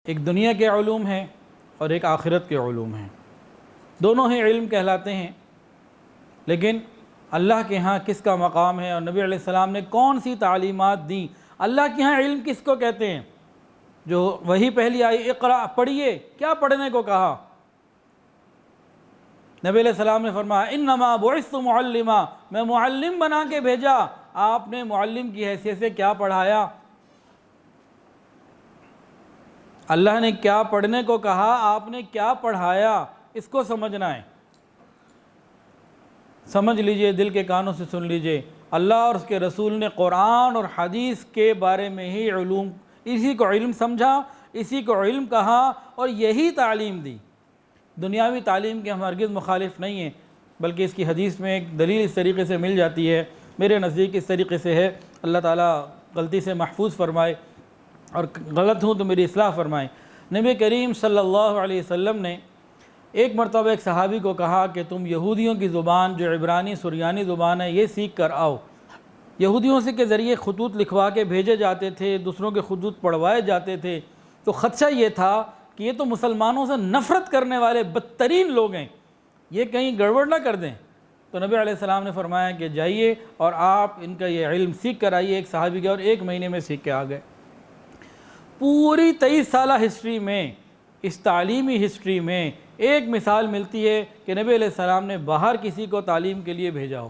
ایک دنیا کے علوم ہیں اور ایک آخرت کے علوم ہیں، دونوں ہی علم کہلاتے ہیں، لیکن اللہ کے ہاں کس کا مقام ہے اور نبی علیہ السلام نے کون سی تعلیمات دیں؟ اللہ کے ہاں علم کس کو کہتے ہیں؟ جو وہی پہلی آئی اقرا پڑھیے، کیا پڑھنے کو کہا؟ نبی علیہ السلام نے فرمایا انما بعثت معلما، میں معلم بنا کے بھیجا۔ آپ نے معلم کی حیثیت سے کیا پڑھایا؟ اللہ نے کیا پڑھنے کو کہا، آپ نے کیا پڑھایا؟ اس کو سمجھنا ہے۔ سمجھ لیجئے، دل کے کانوں سے سن لیجئے، اللہ اور اس کے رسول نے قرآن اور حدیث کے بارے میں ہی علوم، اسی کو علم سمجھا، اسی کو علم کہا اور یہی تعلیم دی۔ دنیاوی تعلیم کے ہم ہرگز مخالف نہیں ہیں، بلکہ اس کی حدیث میں ایک دلیل اس طریقے سے مل جاتی ہے، میرے نزدیک اس طریقے سے ہے، اللہ تعالیٰ غلطی سے محفوظ فرمائے اور غلط ہوں تو میری اصلاح فرمائیں۔ نبی کریم صلی اللہ علیہ وسلم نے ایک مرتبہ ایک صحابی کو کہا کہ تم یہودیوں کی زبان جو عبرانی سریانی زبان ہے یہ سیکھ کر آؤ۔ یہودیوں سے کے ذریعے خطوط لکھوا کے بھیجے جاتے تھے، دوسروں کے خطوط پڑھوائے جاتے تھے، تو خدشہ یہ تھا کہ یہ تو مسلمانوں سے نفرت کرنے والے بدترین لوگ ہیں، یہ کہیں گڑبڑ نہ کر دیں۔ تو نبی علیہ السلام نے فرمایا کہ جائیے اور آپ ان کا یہ علم سیکھ کر آئیے۔ ایک صحابی گئے اور 1 مہینے میں سیکھ کے آ گئے۔ پوری 23 سالہ ہسٹری میں، اس تعلیمی ہسٹری میں ایک مثال ملتی ہے کہ نبی علیہ السلام نے باہر کسی کو تعلیم کے لیے بھیجا ہو،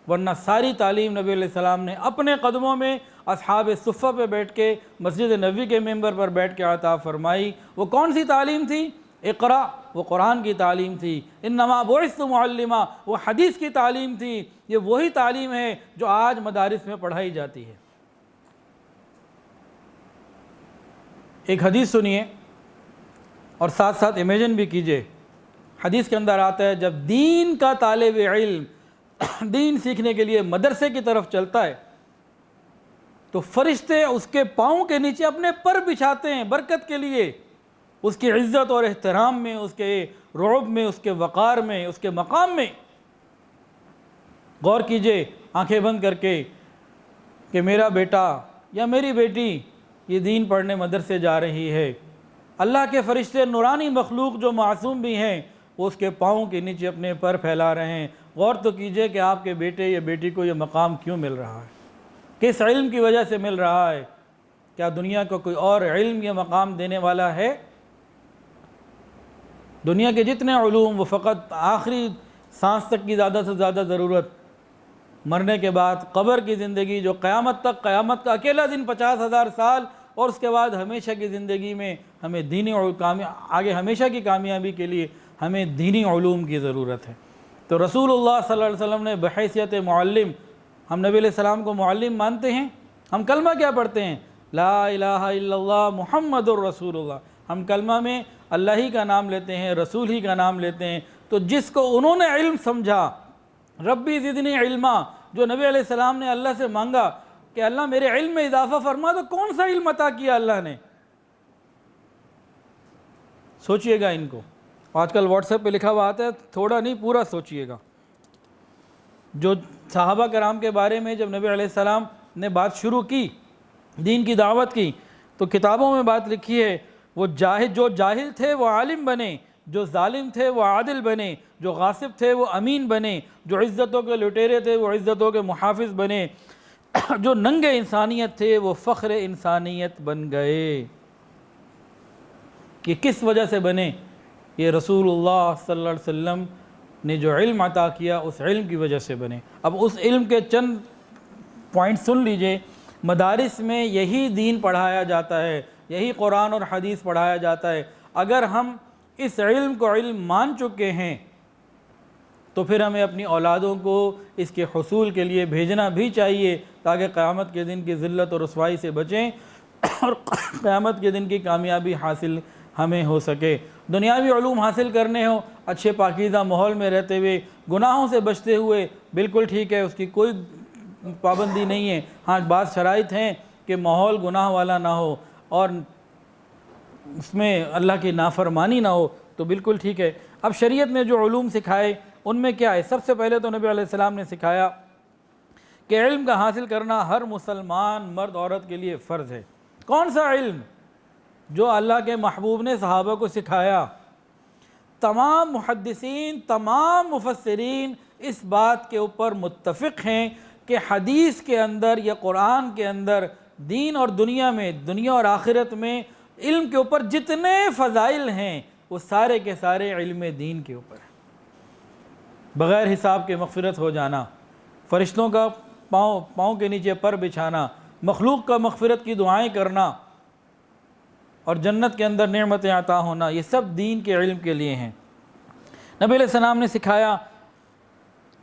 ورنہ ساری تعلیم نبی علیہ السلام نے اپنے قدموں میں اصحاب صفہ پہ بیٹھ کے مسجد نبوی کے ممبر پر بیٹھ کے عطا فرمائی۔ وہ کون سی تعلیم تھی؟ اقرا، وہ قرآن کی تعلیم تھی۔ انما بعثت معلما، وہ حدیث کی تعلیم تھی۔ یہ وہی تعلیم ہے جو آج مدارس میں پڑھائی جاتی ہے۔ ایک حدیث سنیے اور ساتھ ساتھ امیجن بھی کیجئے۔ حدیث کے اندر آتا ہے جب دین کا طالب علم دین سیکھنے کے لیے مدرسے کی طرف چلتا ہے تو فرشتے اس کے پاؤں کے نیچے اپنے پر بچھاتے ہیں برکت کے لیے، اس کی عزت اور احترام میں، اس کے رعب میں، اس کے وقار میں، اس کے مقام میں۔ غور کیجئے آنکھیں بند کر کے کہ میرا بیٹا یا میری بیٹی یہ دین پڑھنے مدرسے جا رہی ہے، اللہ کے فرشتے نورانی مخلوق جو معصوم بھی ہیں وہ اس کے پاؤں کے نیچے اپنے پر پھیلا رہے ہیں۔ غور تو کیجئے کہ آپ کے بیٹے یا بیٹی کو یہ مقام کیوں مل رہا ہے، کس علم کی وجہ سے مل رہا ہے؟ کیا دنیا کو کوئی اور علم یہ مقام دینے والا ہے؟ دنیا کے جتنے علوم وہ فقط آخری سانس تک کی زیادہ سے زیادہ ضرورت، مرنے کے بعد قبر کی زندگی جو قیامت تک، قیامت کا اکیلا دن 50,000 سال، اور اس کے بعد ہمیشہ کی زندگی میں ہمیں دینی آگے ہمیشہ کی کامیابی کے لیے ہمیں دینی علوم کی ضرورت ہے۔ تو رسول اللہ صلی اللہ علیہ وسلم نے بحیثیت معلم، ہم نبی علیہ السلام کو معلم مانتے ہیں، ہم کلمہ کیا پڑھتے ہیں؟ لا الہ الا اللہ محمد الرسول اللہ۔ ہم کلمہ میں اللہ ہی کا نام لیتے ہیں، رسول ہی کا نام لیتے ہیں۔ تو جس کو انہوں نے علم سمجھا، ربی زدنی علما، جو نبی علیہ السلام نے اللہ سے مانگا کہ اللہ میرے علم میں اضافہ فرما، تو کون سا علم عطا کیا اللہ نے؟ سوچئے گا ان کو۔ آج کل واٹس ایپ پہ لکھا ہوا آتا ہے، تھوڑا نہیں پورا سوچئے گا۔ جو صحابہ کرام کے بارے میں جب نبی علیہ السلام نے بات شروع کی، دین کی دعوت کی، تو کتابوں میں بات لکھی ہے وہ جو جاہل تھے وہ عالم بنے، جو ظالم تھے وہ عادل بنے، جو غاصب تھے وہ امین بنے، جو عزتوں کے لٹیرے تھے وہ عزتوں کے محافظ بنے، جو ننگے انسانیت تھے وہ فخر انسانیت بن گئے۔ کہ کس وجہ سے بنے؟ یہ رسول اللہ صلی اللہ علیہ وسلم نے جو علم عطا کیا اس علم کی وجہ سے بنے۔ اب اس علم کے چند پوائنٹ سن لیجئے۔ مدارس میں یہی دین پڑھایا جاتا ہے، یہی قرآن اور حدیث پڑھایا جاتا ہے۔ اگر ہم اس علم کو علم مان چکے ہیں تو پھر ہمیں اپنی اولادوں کو اس کے حصول کے لیے بھیجنا بھی چاہیے، تاکہ قیامت کے دن کی ذلت اور رسوائی سے بچیں اور قیامت کے دن کی کامیابی حاصل ہمیں ہو سکے۔ دنیاوی علوم حاصل کرنے ہوں اچھے پاکیزہ ماحول میں رہتے ہوئے، گناہوں سے بچتے ہوئے، بالکل ٹھیک ہے، اس کی کوئی پابندی نہیں ہے۔ ہاں بعض شرائط ہیں کہ ماحول گناہ والا نہ ہو اور اس میں اللہ کی نافرمانی نہ ہو، تو بالکل ٹھیک ہے۔ اب شریعت نے جو علوم سکھائے ان میں کیا ہے؟ سب سے پہلے تو نبی علیہ السلام نے سکھایا کہ علم کا حاصل کرنا ہر مسلمان مرد عورت کے لیے فرض ہے۔ کون سا علم؟ جو اللہ کے محبوب نے صحابہ کو سکھایا۔ تمام محدثین، تمام مفسرین اس بات کے اوپر متفق ہیں کہ حدیث کے اندر یا قرآن کے اندر دین اور دنیا میں، دنیا اور آخرت میں علم کے اوپر جتنے فضائل ہیں وہ سارے کے سارے علم دین کے اوپر ہیں۔ بغیر حساب کے مغفرت ہو جانا، فرشتوں کا پاؤں کے نیچے پر بچھانا، مخلوق کا مغفرت کی دعائیں کرنا اور جنت کے اندر نعمتیں عطا ہونا، یہ سب دین کے علم کے لیے ہیں۔ نبی علیہ السلام نے سکھایا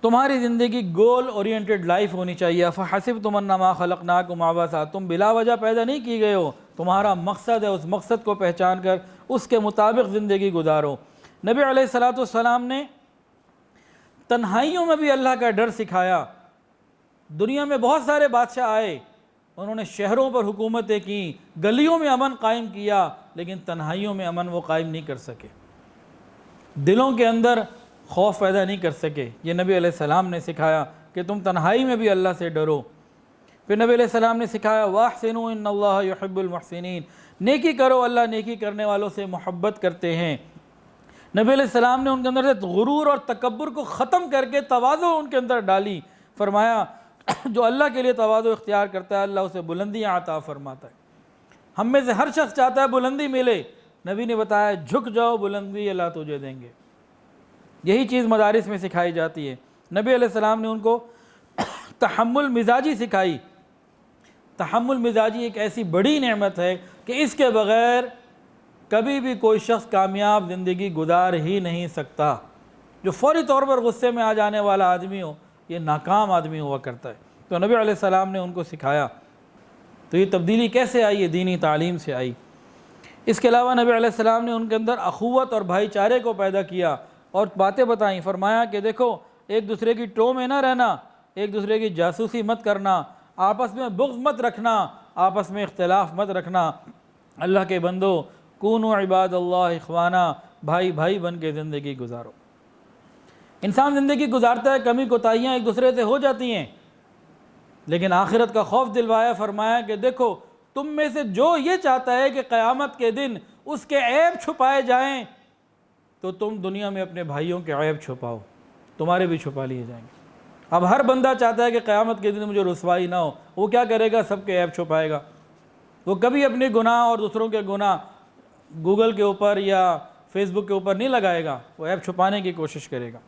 تمہاری زندگی گول اورینٹڈ لائف ہونی چاہیے۔ فَحَسِبْتُمْ أَنَّمَا خَلَقْنَاكُمْ عَبَثًا، تم بلا وجہ پیدا نہیں کی گئے ہو، تمہارا مقصد ہے، اس مقصد کو پہچان کر اس کے مطابق زندگی گزارو۔ نبی علیہ السلام نے تنہائیوں میں بھی اللہ کا ڈر سکھایا۔ دنیا میں بہت سارے بادشاہ آئے، انہوں نے شہروں پر حکومتیں کیں، گلیوں میں امن قائم کیا، لیکن تنہائیوں میں امن وہ قائم نہیں کر سکے، دلوں کے اندر خوف پیدا نہیں کر سکے۔ یہ نبی علیہ السلام نے سکھایا کہ تم تنہائی میں بھی اللہ سے ڈرو۔ پھر نبی علیہ السلام نے سکھایا وَأَحْسِنُوا إِنَّ اللَّهَ يُحِبُّ الْمُحْسِنِينَ، نیکی کرو، اللہ نیکی کرنے والوں سے محبت کرتے ہیں۔ نبی علیہ السلام نے ان کے اندر سے غرور اور تکبر کو ختم کر کے تواضع ان کے اندر ڈالی۔ فرمایا جو اللہ کے لیے تواضع اختیار کرتا ہے اللہ اسے بلندیاں عطا فرماتا ہے۔ ہم میں سے ہر شخص چاہتا ہے بلندی ملے، نبی نے بتایا جھک جاؤ، بلندی اللہ تجھے دیں گے۔ یہی چیز مدارس میں سکھائی جاتی ہے۔ نبی علیہ السلام نے ان کو تحمل مزاجی سکھائی۔ تحمل مزاجی ایک ایسی بڑی نعمت ہے کہ اس کے بغیر کبھی بھی کوئی شخص کامیاب زندگی گزار ہی نہیں سکتا۔ جو فوری طور پر غصے میں آ جانے والا آدمی ہو یہ ناکام آدمی ہوا کرتا ہے۔ تو نبی علیہ السلام نے ان کو سکھایا۔ تو یہ تبدیلی کیسے آئی؟ یہ دینی تعلیم سے آئی۔ اس کے علاوہ نبی علیہ السلام نے ان کے اندر اخوت اور بھائی چارے کو پیدا کیا اور باتیں بتائیں۔ فرمایا کہ دیکھو ایک دوسرے کی ٹو میں نہ رہنا، ایک دوسرے کی جاسوسی مت کرنا، آپس میں بغض مت رکھنا، آپس میں اختلاف مت رکھنا۔ اللہ کے بندو کونوا عباد اللہ اخوانا، بھائی بھائی بن کے زندگی گزارو۔ انسان زندگی گزارتا ہے، کمی کوتاہیاں ایک دوسرے سے ہو جاتی ہیں، لیکن آخرت کا خوف دلوایا۔ فرمایا کہ دیکھو تم میں سے جو یہ چاہتا ہے کہ قیامت کے دن اس کے عیب چھپائے جائیں تو تم دنیا میں اپنے بھائیوں کے عیب چھپاؤ، تمہارے بھی چھپا لیے جائیں گے۔ اب ہر بندہ چاہتا ہے کہ قیامت کے دن مجھے رسوائی نہ ہو، وہ کیا کرے گا؟ سب کے عیب چھپائے گا۔ وہ کبھی اپنے گناہ اور دوسروں کے گناہ گوگل کے اوپر یا فیس بک کے اوپر نہیں لگائے گا، وہ عیب چھپانے کی کوشش کرے گا۔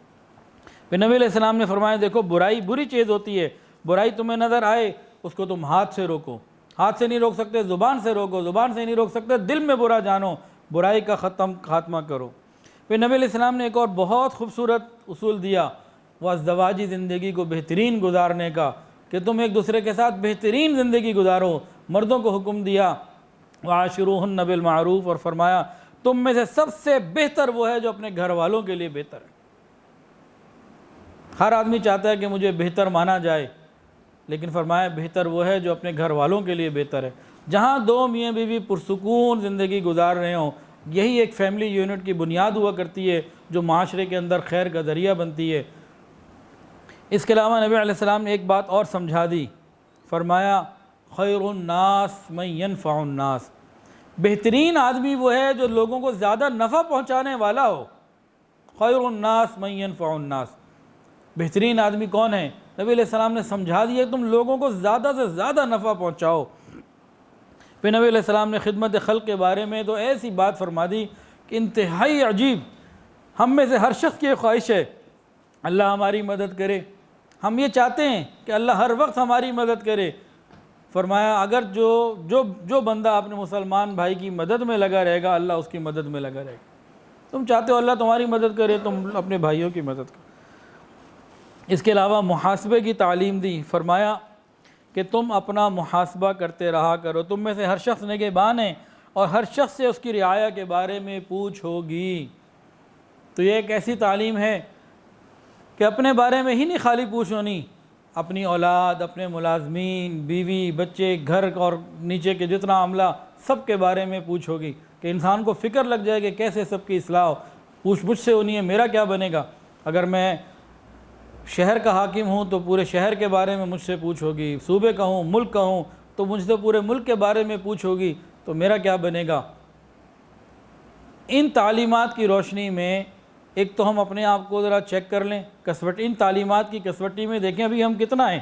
پھر نبی علیہ السلام نے فرمایا دیکھو برائی بری چیز ہوتی ہے، برائی تمہیں نظر آئے اس کو تم ہاتھ سے روکو، ہاتھ سے نہیں روک سکتے زبان سے روکو، زبان سے نہیں روک سکتے دل میں برا جانو، برائی کا خاتمہ کرو۔ پھر نبی علیہ السلام نے ایک اور بہت خوبصورت اصول دیا، وہ ازدواجی زندگی کو بہترین گزارنے کا، کہ تم ایک دوسرے کے ساتھ بہترین زندگی گزارو۔ مردوں کو حکم دیا وعاشروہن بالمعروف، اور فرمایا تم میں سے سب سے بہتر وہ ہے جو اپنے گھر والوں کے لیے بہتر ہے۔ ہر آدمی چاہتا ہے کہ مجھے بہتر مانا جائے، لیکن فرمایا بہتر وہ ہے جو اپنے گھر والوں کے لیے بہتر ہے۔ جہاں دو میاں بیوی پرسکون زندگی گزار رہے ہوں، یہی ایک فیملی یونٹ کی بنیاد ہوا کرتی ہے جو معاشرے کے اندر خیر کا ذریعہ بنتی ہے۔ اس کے علاوہ نبی علیہ السلام نے ایک بات اور سمجھا دی۔ فرمایا خیر الناس من ینفع الناس، بہترین آدمی وہ ہے جو لوگوں کو زیادہ نفع پہنچانے والا ہو۔ خیر الناس من ینفع الناس، بہترین آدمی کون ہے؟ نبی علیہ السلام نے سمجھا دیا کہ تم لوگوں کو زیادہ سے زیادہ نفع پہنچاؤ۔ پھر نبی علیہ السلام نے خدمت خلق کے بارے میں تو ایسی بات فرما دی کہ انتہائی عجیب۔ ہم میں سے ہر شخص کی ایک خواہش ہے اللہ ہماری مدد کرے، ہم یہ چاہتے ہیں کہ اللہ ہر وقت ہماری مدد کرے۔ فرمایا اگر جو بندہ اپنے مسلمان بھائی کی مدد میں لگا رہے گا اللہ اس کی مدد میں لگا رہے گا۔ تم چاہتے ہو اللہ تمہاری مدد کرے، تم اپنے بھائیوں کی مدد کرو۔ اس کے علاوہ محاسبے کی تعلیم دی۔ فرمایا کہ تم اپنا محاسبہ کرتے رہا کرو، تم میں سے ہر شخص نگہبان ہے اور ہر شخص سے اس کی رعایا کے بارے میں پوچھ ہوگی۔ تو یہ ایک ایسی تعلیم ہے کہ اپنے بارے میں ہی نہیں خالی پوچھ ہونی، اپنی اولاد، اپنے ملازمین، بیوی، بچے، گھر اور نیچے کے جتنا عملہ سب کے بارے میں پوچھ ہوگی، کہ انسان کو فکر لگ جائے کہ کیسے سب کی اصلاح ہو۔ پوچھ مجھ سے ہونی ہے، میرا کیا بنے گا؟ اگر میں شہر کا حاکم ہوں تو پورے شہر کے بارے میں مجھ سے پوچھ ہوگی، صوبے کا ہوں، ملک کا ہوں تو مجھ سے پورے ملک کے بارے میں پوچھ ہوگی، تو میرا کیا بنے گا؟ ان تعلیمات کی روشنی میں ایک تو ہم اپنے آپ کو ذرا چیک کر لیں، کسوٹی ان تعلیمات کی کسوٹی میں دیکھیں ابھی ہم کتنا ہیں،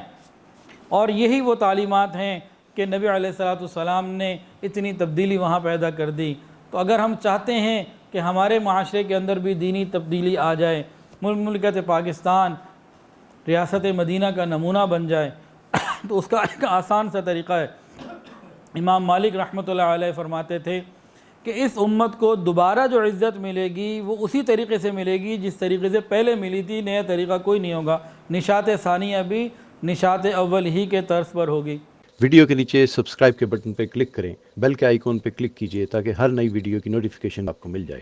اور یہی وہ تعلیمات ہیں کہ نبی علیہ الصلوۃ والسلام نے اتنی تبدیلی وہاں پیدا کر دی۔ تو اگر ہم چاہتے ہیں کہ ہمارے معاشرے کے اندر بھی دینی تبدیلی آ جائے، مملکت پاکستان ریاست مدینہ کا نمونہ بن جائے، تو اس کا ایک آسان سا طریقہ ہے۔ امام مالک رحمۃ اللہ علیہ فرماتے تھے کہ اس امت کو دوبارہ جو عزت ملے گی وہ اسی طریقے سے ملے گی جس طریقے سے پہلے ملی تھی، نیا طریقہ کوئی نہیں ہوگا، نشاط ثانیہ بھی نشاط اول ہی کے طرز پر ہوگی۔ ویڈیو کے نیچے سبسکرائب کے بٹن پہ کلک کریں، بیل کے آئیکن پہ کلک کیجئے تاکہ ہر نئی ویڈیو کی نوٹیفیکیشن آپ کو مل جائے۔